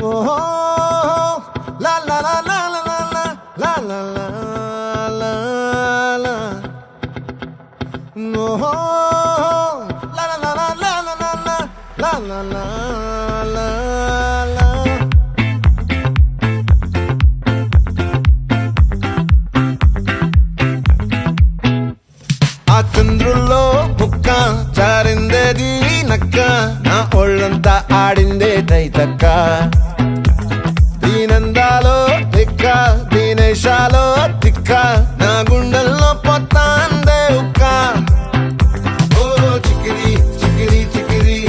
ఓహో లా లా లా లా లా లా లా లా లా ఓహో లా లా లా లా లా లా లా లా లా లా ఆ చంద్రుల్లో బుక్క జారిందేది నక్క నా ఒళ్ళంతా ఆడిందే తైతక్క దీనందాలో తిక్క దీనేశాలో తిక్క నా గుండెల్లో పొత్తాందే ఉక్క ఓ చికిరి చికిరి చికిరి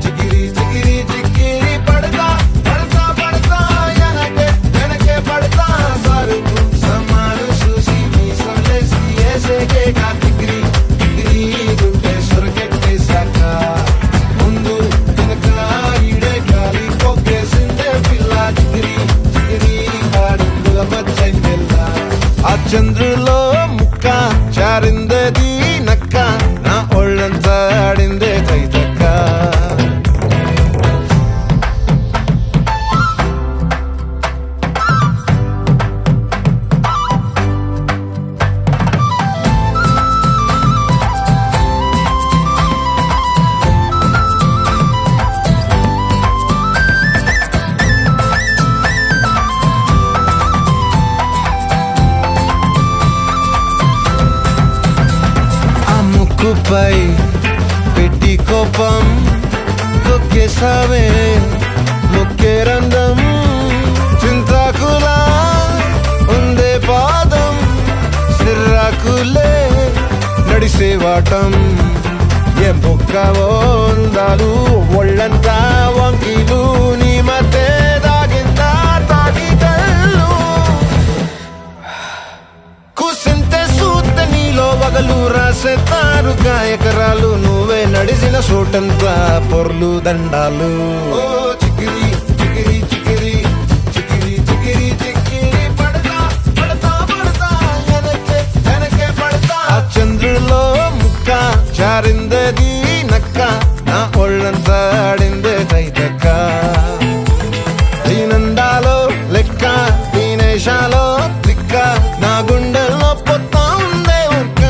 చికిరి చికిరి చికిరి పడతా పడతా పడతా ఎనకే ఎనకే పడతా సరుకు సమాలు చూసి మీ సందేశి ఏసేకే కాతిగిరి గిరి గుండె సొరకెట్టేశాక ముందు వెనక ఈడే గాలి కొక్కేసిందే పిల్ల చిగిరి చిగిరి ఆడుగుల మచ్చందెల్ల ఆ చంద్రులో ముక్క చారిందేది నక్క నా ఒళ్ళంతా ఆడిందే తైతక్క ముక్కుపై పెట్టి కోపం తొక్కేసావే ముక్కే రంధ్రం చింతాకులా ఉందే పాదం సిర్రాకులే నడిసే వాటం ఏ బొక్కవో అందాలు ఒళ్ళంతా వంకిలు నీ మధ్య దాగిందా తాగి కళ్ళు కుసింతే సూత్తే నీలో వగలు రాసేతారు గాయకరాలు నువ్వే నడిసిన చోటంతా పొర్లు దండాలు ఓ చికిరి చికిరి చికిరి చికిరి చికిరి చికిరి పడతా పడతా పడతా ఎనకే ఎనకే పడతా ఆ చంద్రులో ముక్క చారిందేది నక్క నా ఒళ్ళంతా ఆడిందే తైతక్క దీనందాలో లెక్క దీనేశాలో తిక్క నా గుండెల్లో పొత్తా ఉందే ఉక్క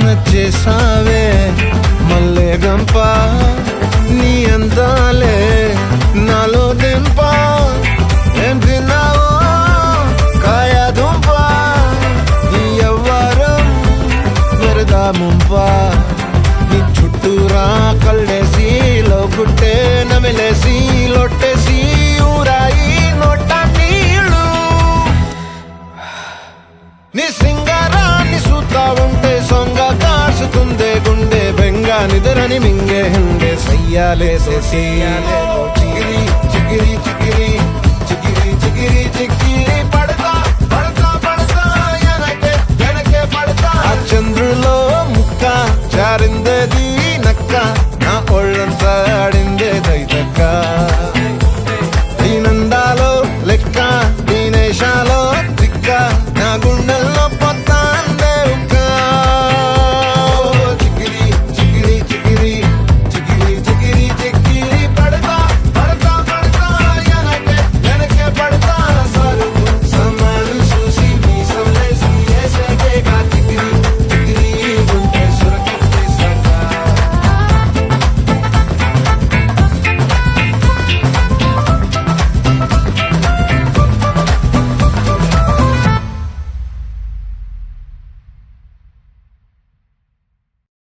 నచ్చేసావే మల్లె గంప నీ అందాలే నాలో దింప ఏం తిన్నావో కాయ దుంప నీ ఎవ్వరం వరదా ముంప నీ చుట్టూరా కళ్ళేసి లోకుట్టే నమిలేసి లొట్టేసి ఊరాయి నోట నీళ్ళు నీ సింగారాన్ని చూస్తా ఉంటే సొంగ కాసుతుందే గుండె బెంగ నిద్రని మింగే హండే సయ్యాలే చిగిరి చిగిరి చిగిరి